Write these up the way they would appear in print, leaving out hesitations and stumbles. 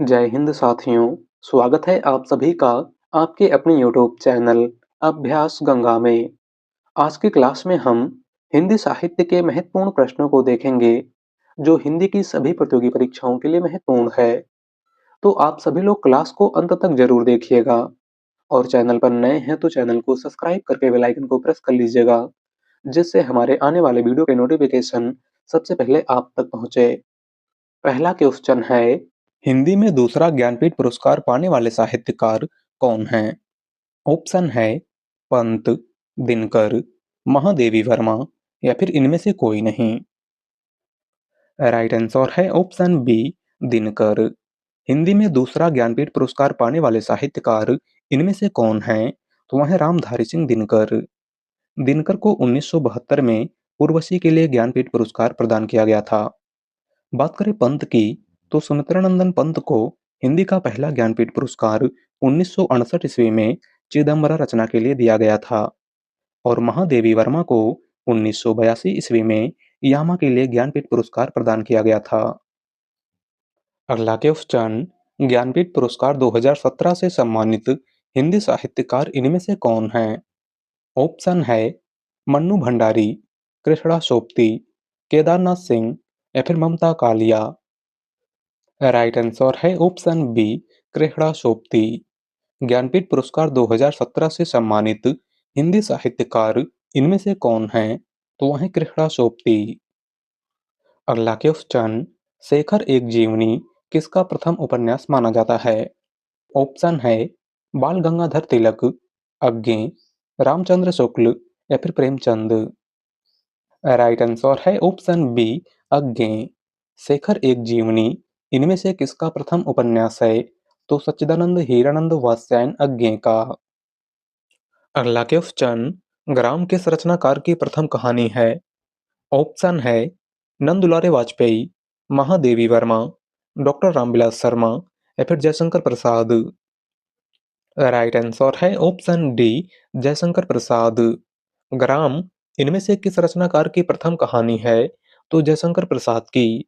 जय हिंद साथियों, स्वागत है आप सभी का आपके अपने यूट्यूब चैनल अभ्यास गंगा में। आज की क्लास में हम हिंदी साहित्य के महत्वपूर्ण प्रश्नों को देखेंगे, जो हिंदी की सभी प्रतियोगी परीक्षाओं के लिए महत्वपूर्ण है। तो आप सभी लोग क्लास को अंत तक जरूर देखिएगा और चैनल पर नए हैं तो चैनल को सब्सक्राइब करके बेल आइकन को प्रेस कर लीजिएगा, जिससे हमारे आने वाले वीडियो के नोटिफिकेशन सबसे पहले आप तक पहुंचे। पहला क्वेश्चन है, हिंदी में दूसरा ज्ञानपीठ पुरस्कार पाने वाले साहित्यकार कौन हैं? ऑप्शन है पंत, दिनकर, महादेवी वर्मा या फिर इनमें से कोई नहीं। राइट आंसर है ऑप्शन बी, दिनकर। हिंदी में दूसरा ज्ञानपीठ पुरस्कार पाने वाले साहित्यकार इनमें से कौन हैं? तो वह है रामधारी सिंह दिनकर। दिनकर को 1972 में उर्वशी के लिए ज्ञानपीठ पुरस्कार प्रदान किया गया था। बात करें पंत की, तो सुमित्रानंदन पंत को हिंदी का पहला ज्ञानपीठ पुरस्कार 1968 ईस्वी में चिदम्बरा रचना के लिए दिया गया था और महादेवी वर्मा को 1982 ईस्वी में यामा के लिए ज्ञानपीठ पुरस्कार प्रदान किया गया था। अगला क्वेश्चन, ज्ञानपीठ पुरस्कार 2017 से सम्मानित हिंदी साहित्यकार इनमें से कौन हैं? ऑप्शन है मन्नू भंडारी, कृष्णा सोपती, केदारनाथ सिंह या फिर ममता कालिया। राइट आंसर है ऑप्शन बी, कृष्णा सोपती। ज्ञानपीठ पुरस्कार 2017 से सम्मानित हिंदी साहित्यकार इनमें से कौन हैं? तो वह है कृष्णा सोपती। अगला क्वेश्चन, शेखर एक जीवनी किसका प्रथम उपन्यास माना जाता है? ऑप्शन है बाल गंगाधर तिलक, अज्ञे, रामचंद्र शुक्ल या फिर प्रेमचंद। राइट आंसर है ऑप्शन बी, अज्ञे। शेखर एक जीवनी इनमें से किसका प्रथम उपन्यास है? तो सच्चिदानंद हीरानंद वात्स्यायन अज्ञे का। अगला क्वेश्चन, ग्राम किस रचनाकार की प्रथम कहानी है? ऑप्शन है नंदुलारे वाजपेयी, महादेवी वर्मा, डॉक्टर रामविलास शर्मा या फिर जयशंकर प्रसाद। राइट आंसर है ऑप्शन डी, जयशंकर प्रसाद। ग्राम इनमें से किस रचनाकार की प्रथम कहानी है? तो जयशंकर प्रसाद की।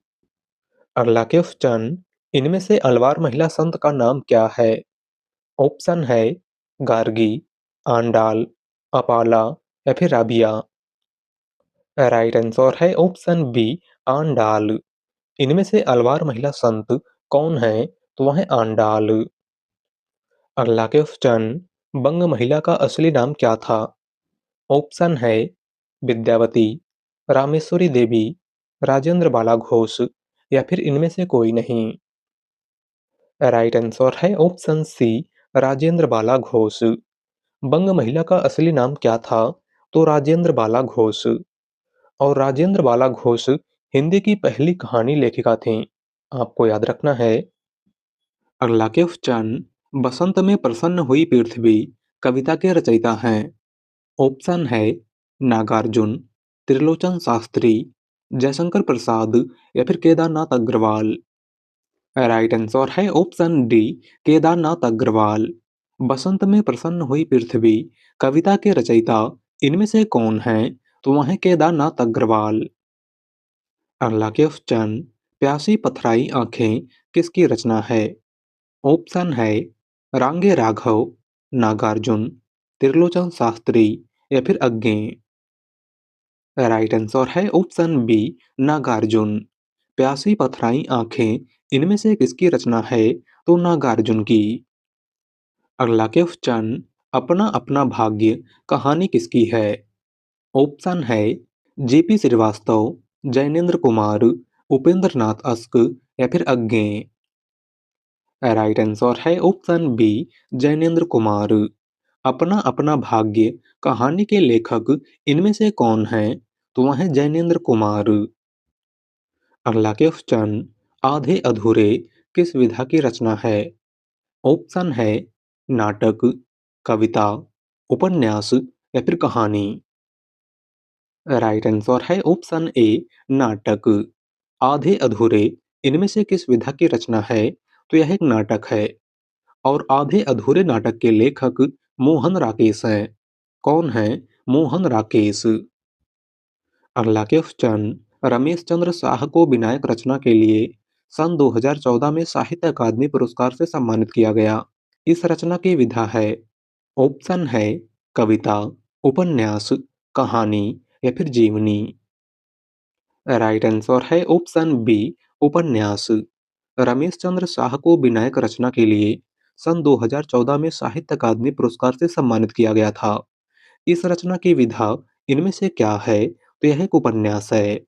अगला क्वेश्चन, इनमें से अलवार महिला संत का नाम क्या है? ऑप्शन है गार्गी, आंडाल, अपाला या फिर राबिया। राइट आंसर है ऑप्शन बी, आंडाल। इनमें से अलवार महिला संत कौन है? तो वह है आंडाल। अगला क्वेश्चन, बंग महिला का असली नाम क्या था? ऑप्शन है विद्यावती, रामेश्वरी देवी, राजेंद्र बाला घोष या फिर इनमें से कोई नहीं। राइट आंसर है ऑप्शन सी, राजेंद्र बाला घोष। बंग महिला का असली नाम क्या था? तो राजेंद्र बाला घोष। और राजेंद्र बाला घोष हिंदी की पहली कहानी लेखिका थीं। आपको याद रखना है। अगला क्वेश्चन, बसंत में प्रसन्न हुई पृथ्वी कविता के रचयिता हैं? ऑप्शन है नागार्जुन, त्रिलोचन शास्त्री, जयशंकर प्रसाद या फिर केदारनाथ अग्रवाल। राइट आंसर है ऑप्शन डी, केदारनाथ अग्रवाल। बसंत में प्रसन्न हुई पृथ्वी कविता के रचयिता इनमें से कौन हैं? तो वह है केदारनाथ अग्रवाल। अगला क्वेश्चन, प्यासी पथराई आंखें किसकी रचना है? ऑप्शन है रांगे राघव, नागार्जुन, त्रिलोचन शास्त्री या फिर अज्ञे। राइट आंसर है ऑप्शन बी, नागार्जुन। प्यासी पथराई आंखें इनमें से किसकी रचना है? तो नागार्जुन की। अगला क्वेश्चन, अपना अपना भाग्य कहानी किसकी है? ऑप्शन है जेपी श्रीवास्तव, जैनेन्द्र कुमार, उपेंद्र नाथ अस्क या फिर अज्ञे। राइट आंसर है ऑप्शन बी, जैनेन्द्र कुमार। अपना अपना भाग्य कहानी के लेखक इनमें से कौन हैं? तो वह है जैनेन्द्र कुमार। अगला क्वेश्चन, आधे अधूरे किस विधा की रचना है? ऑप्शन है नाटक, कविता, उपन्यास या फिर कहानी। राइट आंसर है ऑप्शन ए, नाटक। आधे अधूरे इनमें से किस विधा की रचना है? तो यह एक नाटक है और आधे अधूरे नाटक के लेखक मोहन राकेश हैं। कौन है मोहन राकेश? अगला क्वेश्चन, रमेश चंद्र शाह को विनायक रचना के लिए सन 2014 में साहित्य अकादमी पुरस्कार से सम्मानित किया गया। इस रचना की विधा है। ऑप्शन है कविता, उपन्यास, कहानी या फिर जीवनी। राइट आंसर है ऑप्शन बी, उपन्यास। रमेश चंद्र शाह को विनायक रचना के लिए सन 2014 में साहित्य अकादमी पुरस्कार से सम्मानित किया गया था। इस रचना की विधा इनमें से क्या है? तो यह एक उपन्यास है।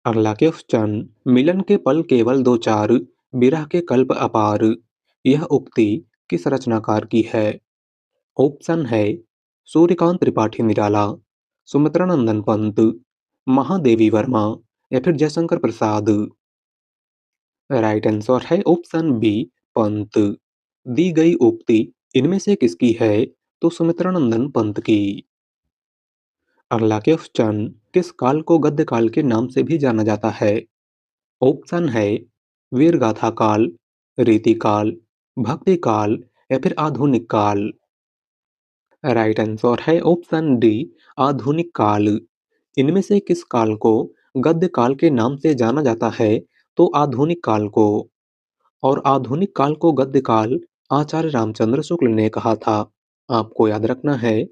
अगला क्वेश्चन, मिलन के पल केवल दो चार, विरह के कल्प अपार। यह उक्ति किस रचनाकार की है? ऑप्शन है सूर्यकांत त्रिपाठी निराला, सुमित्रा नंदन पंत, महादेवी वर्मा या फिर जयशंकर प्रसाद। राइट आंसर है ऑप्शन बी, पंत। दी गई उक्ति इनमें से किसकी है? तो सुमित्रा नंदन पंत की। अगला क्वेश्चन, किस काल को गद्य काल के नाम से भी जाना जाता है? ऑप्शन है वीरगाथा काल, रीति काल, भक्ति काल या फिर आधुनिक काल। राइट आंसर है ऑप्शन डी, आधुनिक काल। इनमें से किस काल को गद्य काल के नाम से जाना जाता है? तो आधुनिक काल को। और आधुनिक काल को गद्य काल आचार्य रामचंद्र शुक्ल ने कहा था। आपको याद रखना है।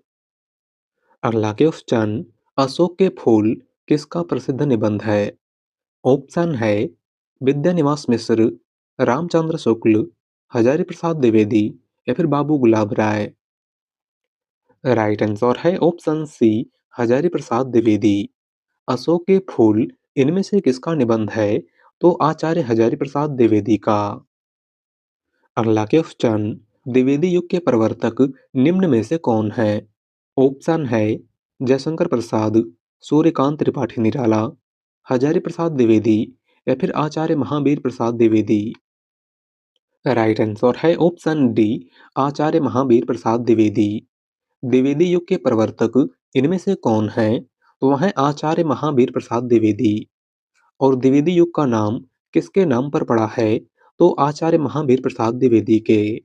अगला क्वेश्चन, अशोक के फूल किसका प्रसिद्ध निबंध है? ऑप्शन है विद्यानिवास मिश्र, रामचंद्र शुक्ल, हजारी प्रसाद द्विवेदी या फिर बाबू गुलाब राय। राइट आंसर है ऑप्शन सी, हजारी प्रसाद द्विवेदी। अशोक के फूल इनमें से किसका निबंध है? तो आचार्य हजारी प्रसाद द्विवेदी का। अगला क्वेश्चन, द्विवेदी युग के प्रवर्तक निम्न में से कौन है? ऑप्शन है जयशंकर प्रसाद, सूर्यकांत त्रिपाठी निराला, हजारी प्रसाद द्विवेदी या फिर आचार्य महावीर प्रसाद द्विवेदी। राइट आंसर है ऑप्शन डी, आचार्य महावीर प्रसाद द्विवेदी। द्विवेदी युग के प्रवर्तक इनमें से कौन है? तो वह है आचार्य महावीर प्रसाद द्विवेदी। और द्विवेदी युग का नाम किसके नाम पर पड़ा है? तो आचार्य महावीर प्रसाद द्विवेदी के।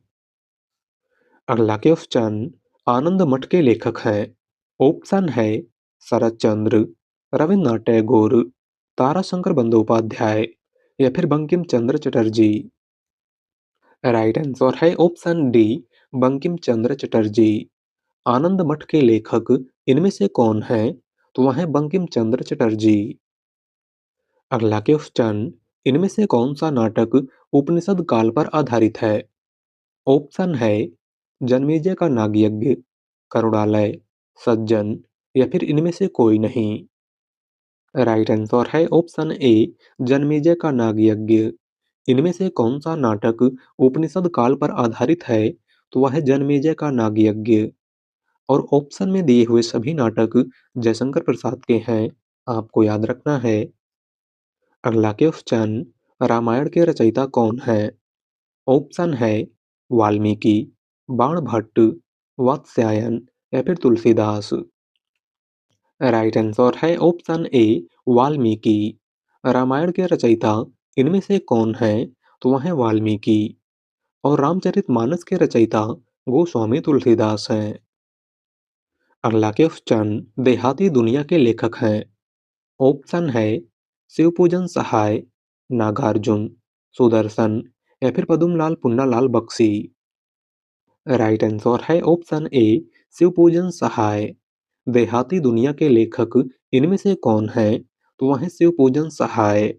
अगला क्वेश्चन, आनंद मठ के लेखक है। ऑप्शन है शरत चंद्र, रविन्द्रनाथ टैगोर, ताराशंकर बंदोपाध्याय या फिर बंकिम चंद्र चटर्जी। राइट आंसर है ऑप्शन डी, बंकिम चंद्र चटर्जी। आनंद मठ के लेखक इनमें से कौन है? तो वह है बंकिम चंद्र चटर्जी। अगला क्वेश्चन, इनमें से कौन सा नाटक उपनिषद काल पर आधारित है? ऑप्शन है जन्मेजय का नागयज्ञ, करुणालय, सज्जन या फिर इनमें से कोई नहीं। राइट आंसर है ऑप्शन ए, जन्मेजय का नागयज्ञ। इनमें से कौन सा नाटक उपनिषद काल पर आधारित है? तो वह है जन्मेजय का नागयज्ञ। और ऑप्शन में दिए हुए सभी नाटक जयशंकर प्रसाद के हैं। आपको याद रखना है। अगला क्वेश्चन, रामायण के रचयिता कौन है? ऑप्शन है वाल्मीकि, बाणभट्ट, वात्स्यायन या फिर तुलसीदास। राइट आंसर है ऑप्शन ए, वाल्मीकि। रामायण के रचयिता इनमें से कौन है? तो वह है वाल्मीकि। और रामचरितमानस के रचयिता गोस्वामी तुलसीदास हैं। अगला क्वेश्चन, देहाती दुनिया के लेखक हैं। ऑप्शन है शिवपूजन सहाय, नागार्जुन, सुदर्शन या फिर पदुमलाल पुन्नालाल बख्शी। राइट आंसर है ऑप्शन ए, शिवपूजन सहाय। देहाती दुनिया के लेखक इनमें से कौन है? तो वह है शिवपूजन सहाय।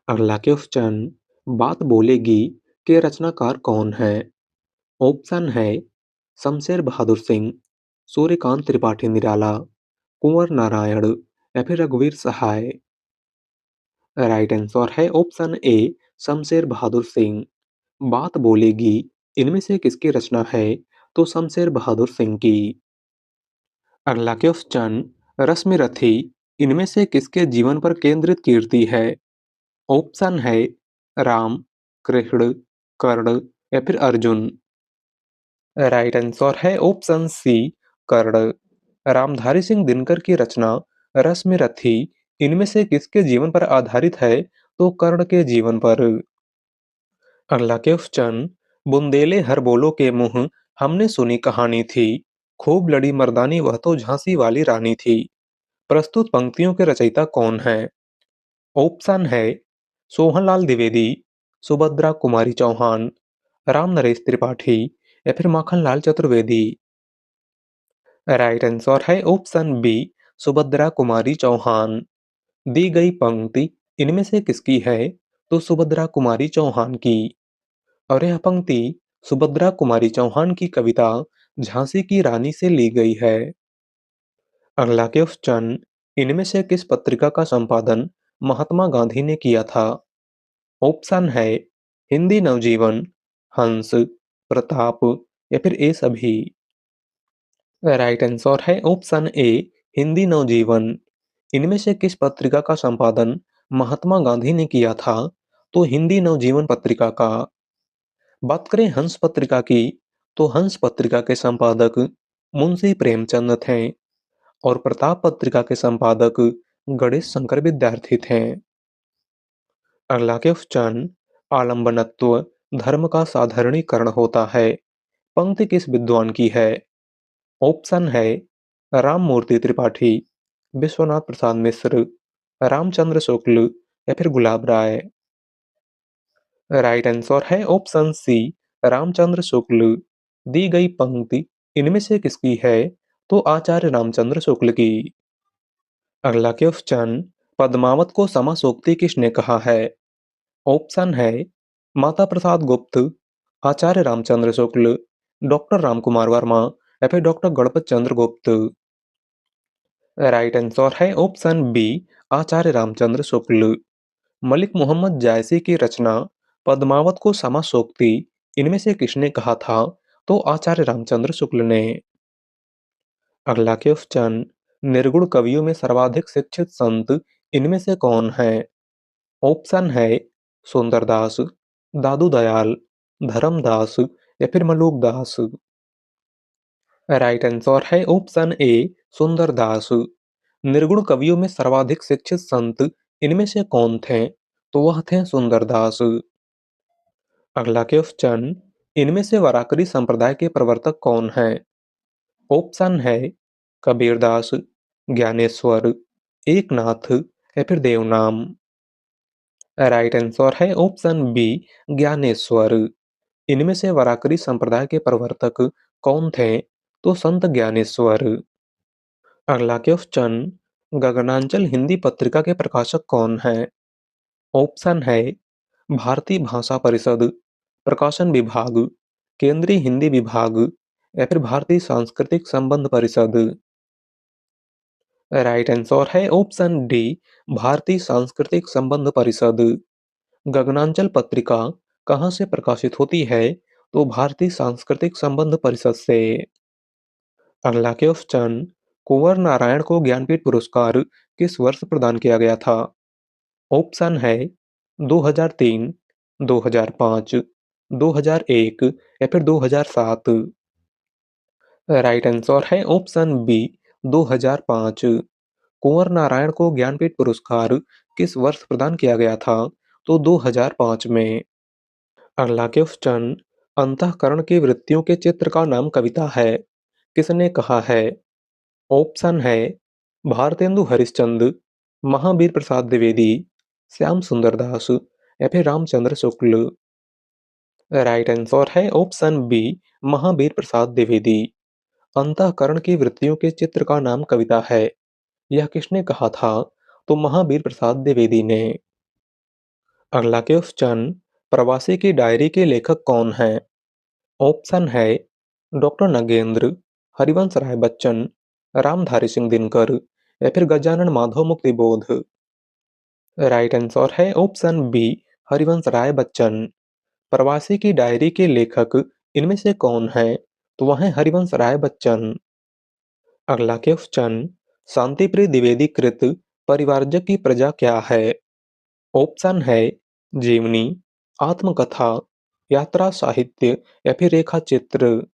अगला क्वेश्चन, बात बोलेगी के रचनाकार कौन है? ऑप्शन है शमशेर बहादुर सिंह, सूर्यकांत त्रिपाठी निराला, कुंवर नारायण या फिर रघुवीर सहाय। राइट आंसर है ऑप्शन ए, शमशेर बहादुर सिंह। बात बोलेगी इनमें से किसकी रचना है? तो शमशेर बहादुर सिंह की। अगला क्वेश्चन, रश्मि रथी इनमें से किसके जीवन पर केंद्रित कीर्ति है? ऑप्शन है राम, कृष्ण, कर्ण या फिर अर्जुन। राइट आंसर है ऑप्शन सी, कर्ण। रामधारी सिंह दिनकर की रचना रश्मि रथी इनमें से किसके जीवन पर आधारित है? तो कर्ण के जीवन पर। अगला क्वेश्चन, बुंदेले हर बोलो के मुंह हमने सुनी कहानी थी, खूब लड़ी मर्दानी वह तो झांसी वाली रानी थी। प्रस्तुत पंक्तियों के रचयिता कौन है? ऑप्शन है सोहनलाल द्विवेदी, सुभद्रा कुमारी चौहान, राम नरेश त्रिपाठी या फिर माखनलाल चतुर्वेदी। राइट आंसर है ऑप्शन बी, सुभद्रा कुमारी चौहान। दी गई पंक्ति इनमें से किसकी है? तो सुभद्रा कुमारी चौहान की। और यह पंक्ति सुभद्रा कुमारी चौहान की कविता झांसी की रानी से ली गई है। अगला क्वेश्चन, इनमें से किस पत्रिका का संपादन महात्मा गांधी ने किया था? ऑप्शन है हिंदी नवजीवन, हंस, प्रताप या फिर ए सभी। राइट आंसर है ऑप्शन ए, हिंदी नवजीवन। इनमें से किस पत्रिका का संपादन महात्मा गांधी ने किया था? तो हिंदी नवजीवन पत्रिका का। बात करें हंस पत्रिका की, तो हंस पत्रिका के संपादक मुंशी प्रेमचंद थे और प्रताप पत्रिका के संपादक गणेश शंकर विद्यार्थी थे। अगला क्वेश्चन, आलम्बनत्व धर्म का साधारणीकरण होता है, पंक्ति किस विद्वान की है? ऑप्शन है राममूर्ति त्रिपाठी, विश्वनाथ प्रसाद मिश्र, रामचंद्र शुक्ल या फिर गुलाब राय। राइट आंसर है ऑप्शन सी, रामचंद्र शुक्ल। दी गई पंक्ति इनमें से किसकी है? तो आचार्य रामचंद्र शुक्ल की। अगला क्वेश्चन, पद्मावत को समासोक्ति किसने कहा है? ऑप्शन है माता प्रसाद गुप्त, आचार्य रामचंद्र शुक्ल, डॉक्टर रामकुमार वर्मा या फिर डॉक्टर गणपत चंद्र गुप्त। राइट आंसर है ऑप्शन बी, आचार्य रामचंद्र शुक्ल। मलिक मोहम्मद जायसी की रचना पद्मावत को समासोक्ति इनमें से किसने कहा था? तो आचार्य रामचंद्र शुक्ल ने। अगला क्वेश्चन, निर्गुण कवियों में सर्वाधिक शिक्षित संत इनमें से कौन है? ऑप्शन है सुंदरदास, दादू दयाल, धर्मदास या फिर मलूकदास। राइट आंसर है ऑप्शन ए, सुंदरदास। निर्गुण कवियों में सर्वाधिक शिक्षित संत इनमें से कौन थे? तो वह थे सुंदरदास। अगला क्वेश्चन, इनमें से वराकरी संप्रदाय के प्रवर्तक कौन हैं? ऑप्शन है कबीरदास, ज्ञानेश्वर, एकनाथ या फिर देवनाम। राइट आंसर है ऑप्शन बी, ज्ञानेश्वर। इनमें से वराकरी संप्रदाय के प्रवर्तक कौन थे? तो संत ज्ञानेश्वर। अगला क्वेश्चन, गगनांचल हिंदी पत्रिका के प्रकाशक कौन हैं? ऑप्शन है भारतीय भाषा परिषद, प्रकाशन विभाग, केंद्रीय हिंदी विभाग या फिर भारतीय सांस्कृतिक संबंध परिषद। राइट आंसर है ऑप्शन डी, भारतीय सांस्कृतिक संबंध परिषद। गगनांचल पत्रिका कहाँ से प्रकाशित होती है? तो भारतीय सांस्कृतिक संबंध परिषद से। अगला क्वेश्चन, कुंवर नारायण को ज्ञानपीठ पुरस्कार किस वर्ष प्रदान किया गया था? ऑप्शन है 2003, 2005, 2001 या फिर 2007। राइट आंसर है ऑप्शन बी, 2005। कुंवर नारायण को ज्ञानपीठ पुरस्कार किस वर्ष प्रदान किया गया था? तो 2005 में। अगला क्वेश्चन, अंतःकरण की वृत्तियों के चित्र का नाम कविता है, किसने कहा है? ऑप्शन है भारतेंदु हरिश्चंद्र, महावीर प्रसाद द्विवेदी, श्याम सुंदर दास या फिर रामचंद्र शुक्ल। राइट आंसर है ऑप्शन बी, महावीर प्रसाद द्विवेदी। अंतःकरण की वृत्तियों के चित्र का नाम कविता है, यह किसने कहा था? तो महावीर प्रसाद द्विवेदी ने। अगला क्वेश्चन, प्रवासी की डायरी के लेखक कौन हैं? ऑप्शन है डॉक्टर नगेंद्र, हरिवंश राय बच्चन, रामधारी सिंह दिनकर या फिर गजानन माधव मुक्तिबोध। राइट आंसर है ऑप्शन बी, हरिवंश राय बच्चन। प्रवासी की डायरी के लेखक इनमें से कौन है? तो वह है हरिवंश राय बच्चन। अगला क्वेश्चन, शांतिप्रिय द्विवेदी कृत परिवारजक की प्रजा क्या है? ऑप्शन है जीवनी, आत्मकथा, यात्रा साहित्य या फिर रेखा चित्र।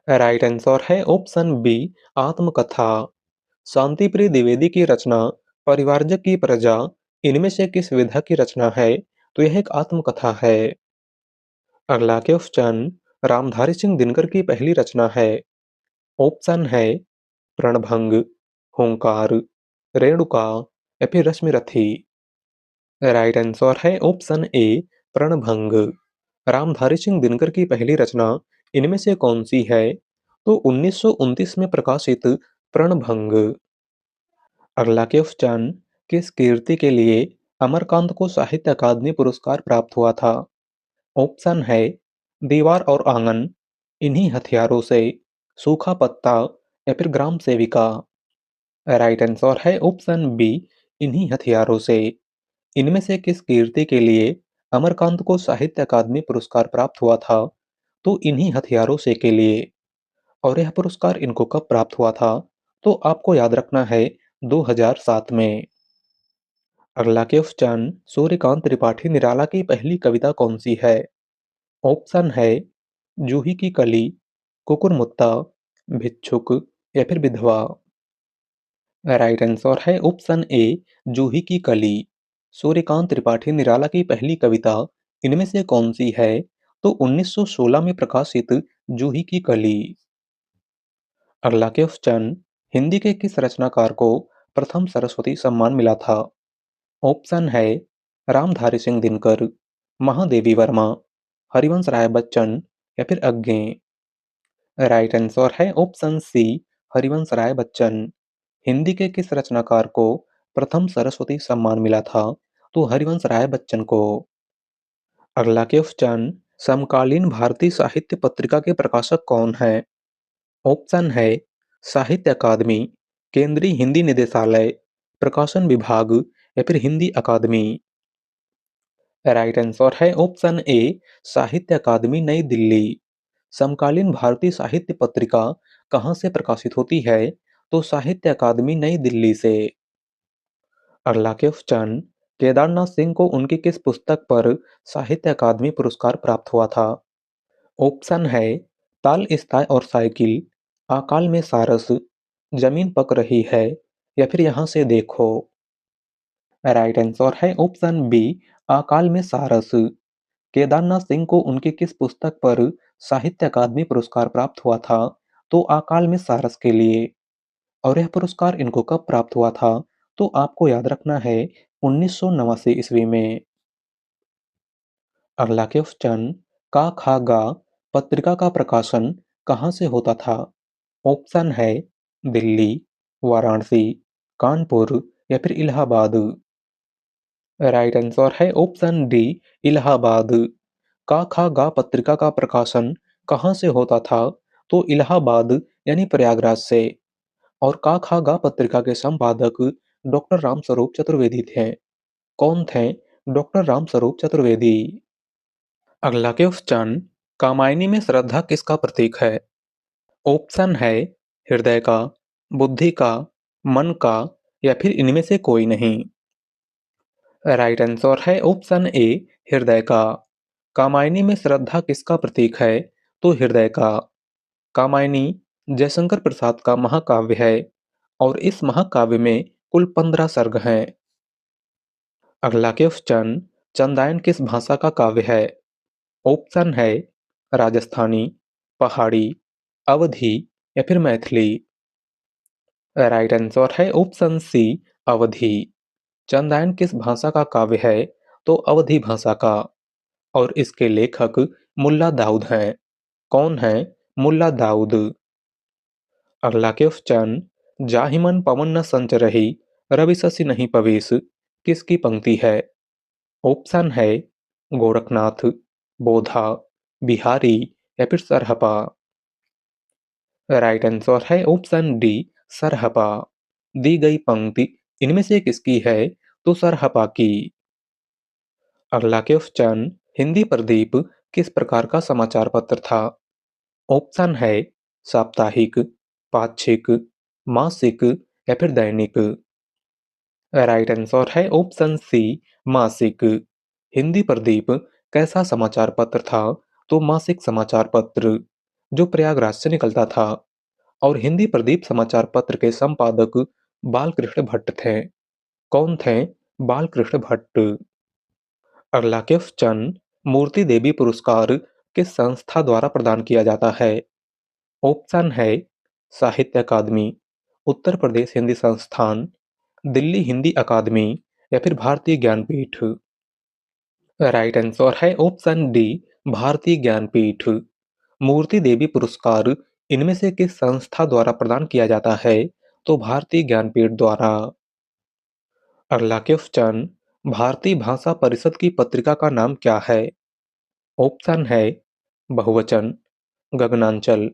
राइट आंसर है ऑप्शन बी, आत्मकथा। शांतिप्रिय द्विवेदी की रचना परिवारजक की प्रजा इनमें से किस विधा की रचना है? तो यह एक आत्मकथा है। अगला क्वेश्चन, रामधारी सिंह दिनकर की पहली रचना है। ऑप्शन है रणभंग, हुंकार, रेणुका या फिर रश्मिरथी। राइट आंसर है ऑप्शन ए प्रणभंग। रामधारी सिंह दिनकर की पहली रचना इनमें से कौन सी है? तो 1929 में प्रकाशित प्रणभंग। अगला क्वेश्चन, किस कीर्ति के लिए अमरकांत को साहित्य अकादमी पुरस्कार प्राप्त हुआ था? ऑप्शन है दीवार और आंगन, इन्हीं हथियारों से, सूखा पत्ता या फिर ग्राम सेविका। राइट आंसर है ऑप्शन बी इन्हीं हथियारों से। इनमें से किस कीर्ति के लिए अमरकांत को साहित्य अकादमी पुरस्कार प्राप्त हुआ था? तो इन्हीं हथियारों से के लिए। और यह पुरस्कार इनको कब प्राप्त हुआ था? तो आपको याद रखना है 2007 में। अगला क्वेश्चन, सूर्यकांत त्रिपाठी निराला की पहली कविता कौन सी है? ऑप्शन है जूही की कली, कुकुरमुत्ता, भिक्षुक या फिर विधवा। राइट आंसर है ऑप्शन ए जूही की कली। सूर्यकांत त्रिपाठी निराला की पहली कविता इनमें से कौन सी है? तो 1916 में प्रकाशित जूही की कली। अगला क्वेश्चन, हिंदी के किस रचनाकार को प्रथम सरस्वती सम्मान मिला था? ऑप्शन है रामधारी सिंह दिनकर, महादेवी वर्मा, हरिवंश राय बच्चन या फिर अज्ञे। राइट आंसर है ऑप्शन सी हरिवंश राय बच्चन। हिंदी के किस रचनाकार को प्रथम सरस्वती सम्मान मिला था? तो हरिवंश राय बच्चन को। अगला क्वेश्चन, समकालीन भारतीय साहित्य पत्रिका के प्रकाशक कौन है? ऑप्शन है साहित्य अकादमी, केंद्रीय हिंदी निदेशालय, प्रकाशन विभाग या फिर हिंदी अकादमी। राइट आंसर है ऑप्शन ए साहित्य अकादमी नई दिल्ली। समकालीन भारतीय साहित्य पत्रिका कहाँ से प्रकाशित होती है? तो साहित्य अकादमी नई दिल्ली से। अगला क्वेश्चन, केदारनाथ सिंह को उनकी किस पुस्तक पर साहित्य अकादमी पुरस्कार प्राप्त हुआ था? ऑप्शन है ताल इस्ताय और साइकिल, आकाल में सारस, जमीन पक रही है या फिर यहाँ से देखो। राइट आंसर है ऑप्शन बी आकाल में सारस। केदारनाथ सिंह को उनकी किस पुस्तक पर साहित्य अकादमी पुरस्कार प्राप्त हुआ था? तो आकाल में सारस के लिए। और यह पुरस्कार इनको कब प्राप्त हुआ था? तो आपको याद रखना है 1989 ईस्वी में। अगला क्वेश्चन, का खा गा पत्रिका का प्रकाशन कहाँ से होता था? ऑप्शन है दिल्ली, वाराणसी, कानपुर या फिर इलाहाबाद। राइट आंसर है ऑप्शन डी इलाहाबाद। का खा गा पत्रिका का प्रकाशन कहाँ से होता था? तो इलाहाबाद यानी प्रयागराज से। और का खा गा पत्रिका के संपादक डॉक्टर रामस्वरूप चतुर्वेदी थे। कौन थे डॉक्टर रामस्वरूप चतुर्वेदी? अगला क्वेश्चन, कामायनी में श्रद्धा किसका प्रतीक है? ऑप्शन है हृदय का, बुद्धि का, मन का या फिर इनमें से कोई नहीं। राइट आंसर है ऑप्शन ए हृदय का। कामायनी में श्रद्धा किसका प्रतीक है? तो हृदय का। कामायनी जयशंकर प्रसाद का महाकाव्य है और इस महाकाव्य में कुल 15 सर्ग हैं। अगला क्वेश्चन, चंदायन किस भाषा का काव्य है? ऑप्शन है राजस्थानी, पहाड़ी, अवधी या फिर मैथिली। राइट आंसर है ऑप्शन सी अवधी। चंदायन किस भाषा का काव्य है? तो अवधी भाषा का। और इसके लेखक मुल्ला दाऊद हैं। कौन है मुल्ला दाऊद? अगला क्वेश्चन, जाहि मन पवन न संचरहि, रवि शशि नहीं पवेश किसकी पंक्ति है? ऑप्शन है गोरखनाथ, बोधा, बिहारी या फिर सरहपा। राइट आंसर है ऑप्शन डी सरहपा। दी गई पंक्ति इनमें से किसकी है? तो सरहपा की। अगला क्वेश्चन, हिंदी प्रदीप किस प्रकार का समाचार पत्र था? ऑप्शन है साप्ताहिक, पाक्षिक, मासिक या फिर दैनिक। राइट आंसर है ऑप्शन सी मासिक। हिंदी प्रदीप कैसा समाचार पत्र था? तो मासिक समाचार पत्र जो प्रयागराज से निकलता था। और हिंदी प्रदीप समाचार पत्र के संपादक बालकृष्ण भट्ट थे। कौन थे बालकृष्ण भट्ट? अगला क्वेश्चन, मूर्ति देवी पुरस्कार किस संस्था द्वारा प्रदान किया जाता है? ऑप्शन है साहित्य अकादमी, उत्तर प्रदेश हिंदी संस्थान, दिल्ली हिंदी अकादमी या फिर भारतीय ज्ञानपीठ। राइट आंसर है ऑप्शन डी, भारतीय ज्ञानपीठ। मूर्ति देवी पुरस्कार इनमें से किस संस्था द्वारा प्रदान किया जाता है? तो भारतीय ज्ञानपीठ द्वारा। अगला क्वेश्चन, भारतीय भाषा परिषद की पत्रिका का नाम क्या है? ऑप्शन है बहुवचन, गगनांचल,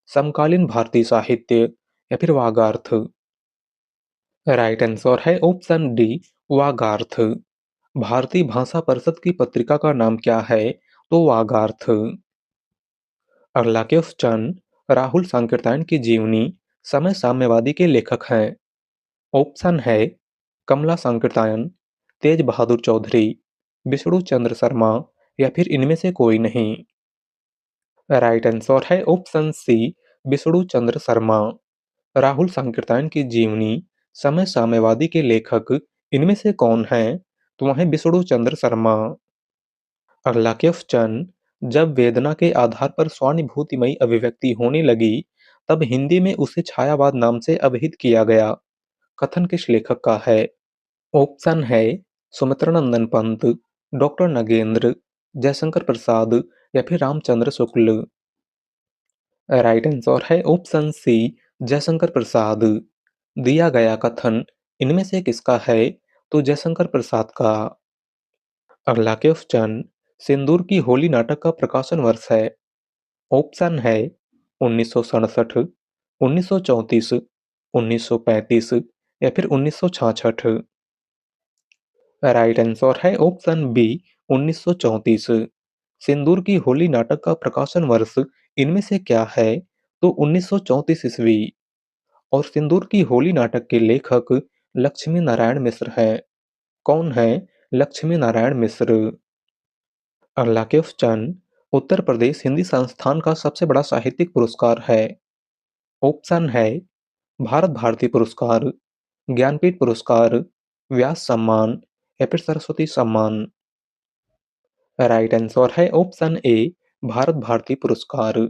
समकालीन भारतीय साहित्य या फिर वागार्थ। राइट आंसर है ऑप्शन डी, वागार्थ। भारतीय भाषा परिषद की पत्रिका का नाम क्या है? तो वागार्थ। अगला क्वेश्चन, राहुल सांकृत्यायन की जीवनी समय साम्यवादी के लेखक हैं। ऑप्शन है कमला सांकृत्यायन, तेज बहादुर चौधरी, विष्णु चंद्र शर्मा या फिर इनमें से कोई नहीं। राइट आंसर है ऑप्शन सी, विष्णु चंद्र शर्मा। राहुल सांकृत्यायन की जीवनी समय साम्यवादी के लेखक इनमें से कौन है? तो वह है विष्णु चंद्र शर्मा। अगला क्वेश्चन, जब वेदना के आधार पर स्वानुभूतिमयी अभिव्यक्ति होने लगी, तब हिंदी में उसे छायावाद नाम से अभिहित किया गया। कथन किस लेखक का है? ऑप्शन है सुमित्रानंदन पंत, डॉक्टर नगेंद्र, जयशंकर प्रसाद या फिर रामचंद्र शुक्ल। राइट आंसर है ऑप्शन सी, जयशंकर प्रसाद। दिया गया कथन इनमें से किसका है? तो जयशंकर प्रसाद का। अगला क्वेश्चन, सिंदूर की होली नाटक का प्रकाशन वर्ष है। ऑप्शन है 1967, 1934, 1935 या फिर 1966। राइट आंसर है ऑप्शन बी, 1934। सिंदूर की होली नाटक का प्रकाशन वर्ष इनमें से क्या है? तो 1934 ईस्वी। और सिंदूर की होली नाटक के लेखक लक्ष्मी नारायण मिश्र हैं। कौन है लक्ष्मी नारायण मिश्र? अगला क्वेश्चन, उत्तर प्रदेश हिंदी संस्थान का सबसे बड़ा साहित्यिक पुरस्कार है। ऑप्शन है भारत भारती पुरस्कार, ज्ञानपीठ पुरस्कार, व्यास सम्मान या फिर सरस्वती सम्मान। राइट आंसर है ऑप्शन ए, भारत भारती पुरस्कार।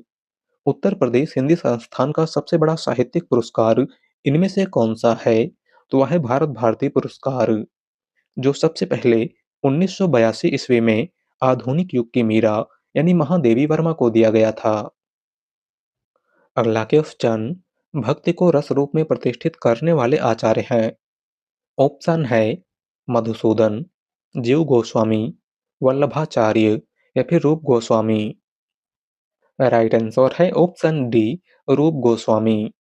उत्तर प्रदेश हिंदी संस्थान का सबसे बड़ा साहित्यिक पुरस्कार इनमें से कौन सा है? तो वह है भारत भारती पुरस्कार, जो सबसे पहले 1982 ईस्वी में आधुनिक युग की मीरा यानी महादेवी वर्मा को दिया गया था। अगला क्वेश्चन, भक्ति को रस रूप में प्रतिष्ठित करने वाले आचार्य हैं। ऑप्शन है मधुसूदन, जीव गोस्वामी, वल्लभाचार्य या फिर रूप गोस्वामी। राइट आंसर है ऑप्शन डी, रूप गोस्वामी।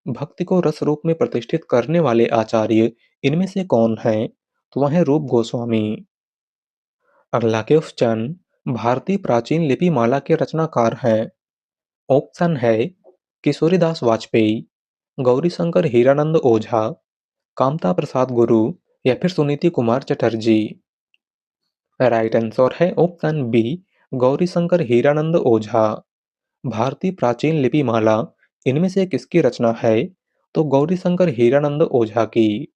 भक्ति को रस रूप में प्रतिष्ठित करने वाले आचार्य इनमें से कौन है? तो वह है रूप गोस्वामी। अगला क्वेश्चन, भारतीय प्राचीन लिपि माला के रचनाकार हैं। ऑप्शन है किशोरीदास वाजपेयी, गौरीशंकर हीरानंद ओझा, कामता प्रसाद गुरु या फिर सुनीति कुमार चटर्जी। राइट आंसर है ऑप्शन बी, गौरीशंकर हीरानंद ओझा। भारतीय प्राचीन लिपि माला इनमें से किसकी रचना है? तो गौरीशंकर हीरानंद ओझा की।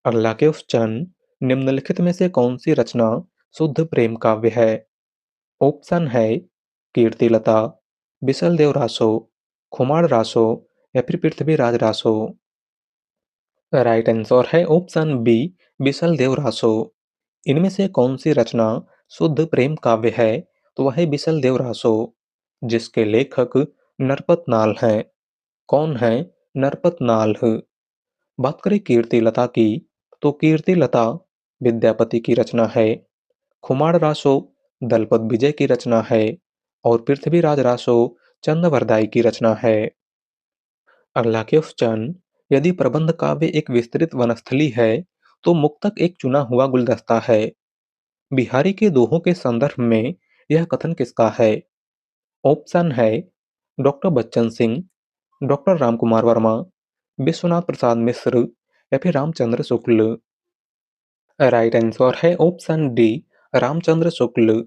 अगला क्वेश्चन, निम्नलिखित में से कौन सी रचना शुद्ध प्रेम काव्य है? ऑप्शन है कीर्तिलता, बिसल देव रासो, खुमार रासो या फिर पृथ्वीराज रासो। राइट आंसर है ऑप्शन बी, बिसल देव रासो। इनमें से कौन सी रचना शुद्ध प्रेम काव्य है? तो वह है बिसल देव रासो, जिसके लेखक नरपत नाल हैं। कौन है नरपत नाल? बात करें कीर्तिलता की, तो कीर्तिलता विद्यापति की रचना है। खुमार रासो दलपत विजय की रचना है और पृथ्वीराज रासो चंद्रवरदाई की रचना है। अगला क्वेश्चन, यदि प्रबंध काव्य एक विस्तृत वनस्थली है, तो मुक्तक एक चुना हुआ गुलदस्ता है। बिहारी के दोहों के संदर्भ में यह कथन किसका है? ऑप्शन है डॉक्टर बच्चन सिंह, डॉक्टर रामकुमार वर्मा, विश्वनाथ प्रसाद मिश्र या फिर रामचंद्र शुक्ल। राइट आंसर है ऑप्शन डी, रामचंद्र शुक्ल।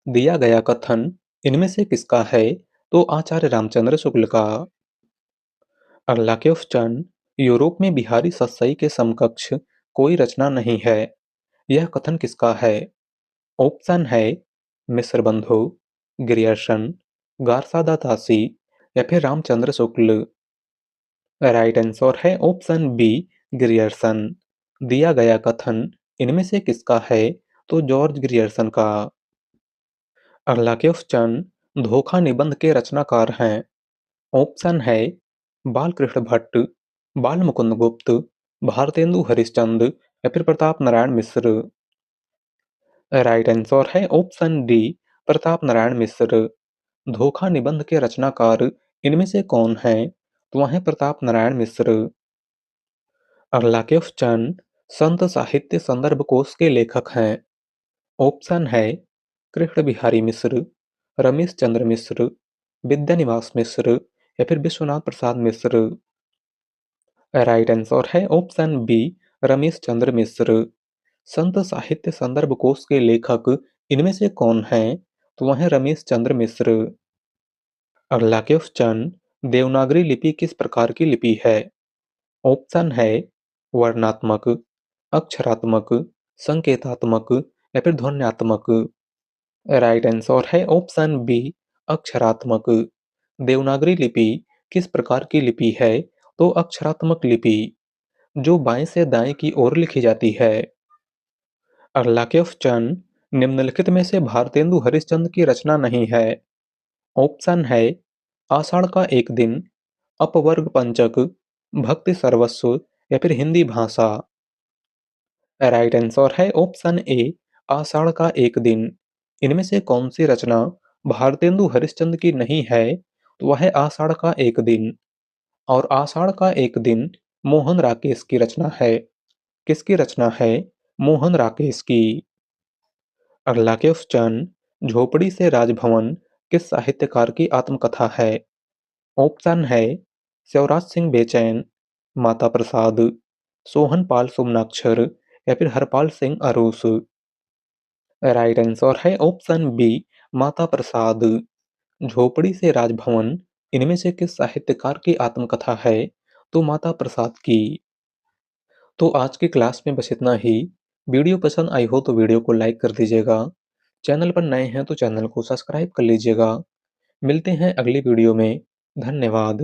दिया गया कथन इनमें से किसका है? तो आचार्य रामचंद्र शुक्ल का। अगला क्वेश्चन, यूरोप में बिहारी सत्सई के समकक्ष कोई रचना नहीं है। यह कथन किसका है? ऑप्शन है मिस्र बंधु, ग्रियर्सन, गारसादा दासी या फिर रामचंद्र शुक्ल। राइट आंसर है ऑप्शन बी, ग्रियर्सन। दिया गया कथन इनमें से किसका है? तो जॉर्ज ग्रियर्सन का। अगला क्वेश्चन, धोखा निबंध के रचनाकार हैं। ऑप्शन है बालकृष्ण भट्ट, बाल मुकुंद गुप्त, भारतेंदु हरिश्चंद्र या फिर प्रताप नारायण मिश्र। राइट आंसर है ऑप्शन डी, प्रताप नारायण मिश्र। धोखा निबंध के रचनाकार इनमें से कौन है? तो वह है प्रताप नारायण मिश्र। अगला क्वेश्चन, संत साहित्य संदर्भ कोश के लेखक हैं। ऑप्शन है कृष्ण बिहारी मिश्र, रमेश चंद्र मिश्र, विद्यानिवास मिश्र या फिर विश्वनाथ प्रसाद मिश्र। राइट आंसर है ऑप्शन बी, रमेश चंद्र मिश्र। संत साहित्य संदर्भ कोश के लेखक इनमें से कौन हैं? तो वह है रमेश चंद्र मिश्र। अगला क्वेश्चन, देवनागरी लिपि किस प्रकार की लिपि है? ऑप्शन है वर्णात्मक, अक्षरात्मक, संकेतात्मक या फिर ध्वन्यात्मक। राइट आंसर है ऑप्शन बी, अक्षरात्मक। देवनागरी लिपि किस प्रकार की लिपि है? तो अक्षरात्मक लिपि, जो बाएं से दाएं की ओर लिखी जाती है। अगला क्वेश्चन, निम्नलिखित में से भारतेंदु हरिश्चंद्र की रचना नहीं है। ऑप्शन है आषाढ़ का एक दिन, अपवर्ग पंचक, भक्ति सर्वस्व या फिर हिंदी भाषा। राइट आंसर है ऑप्शन ए, आषाढ़ का एक दिन। इनमें से कौन सी रचना भारतेंदु हरिश्चंद्र की नहीं है? तो वह है आषाढ़ का एक दिन। और आषाढ़ का एक दिन मोहन राकेश की रचना है। किसकी रचना है? मोहन राकेश की। अगला क्वेश्चन, झोपड़ी से राजभवन किस साहित्यकार की आत्मकथा है? ऑप्शन है शिवराज सिंह बेचैन, माता प्रसाद, सोहन पाल सुमनाक्षर या फिर Harpal Singh Eros. Right answer है ऑप्शन बी, माता प्रसाद। झोपड़ी से राजभवन इनमें से किस साहित्यकार की आत्मकथा है? तो माता प्रसाद की। तो आज की क्लास में बस इतना ही। वीडियो पसंद आई हो तो वीडियो को लाइक कर दीजिएगा। चैनल पर नए हैं तो चैनल को सब्सक्राइब कर लीजिएगा। मिलते हैं अगली वीडियो में। धन्यवाद।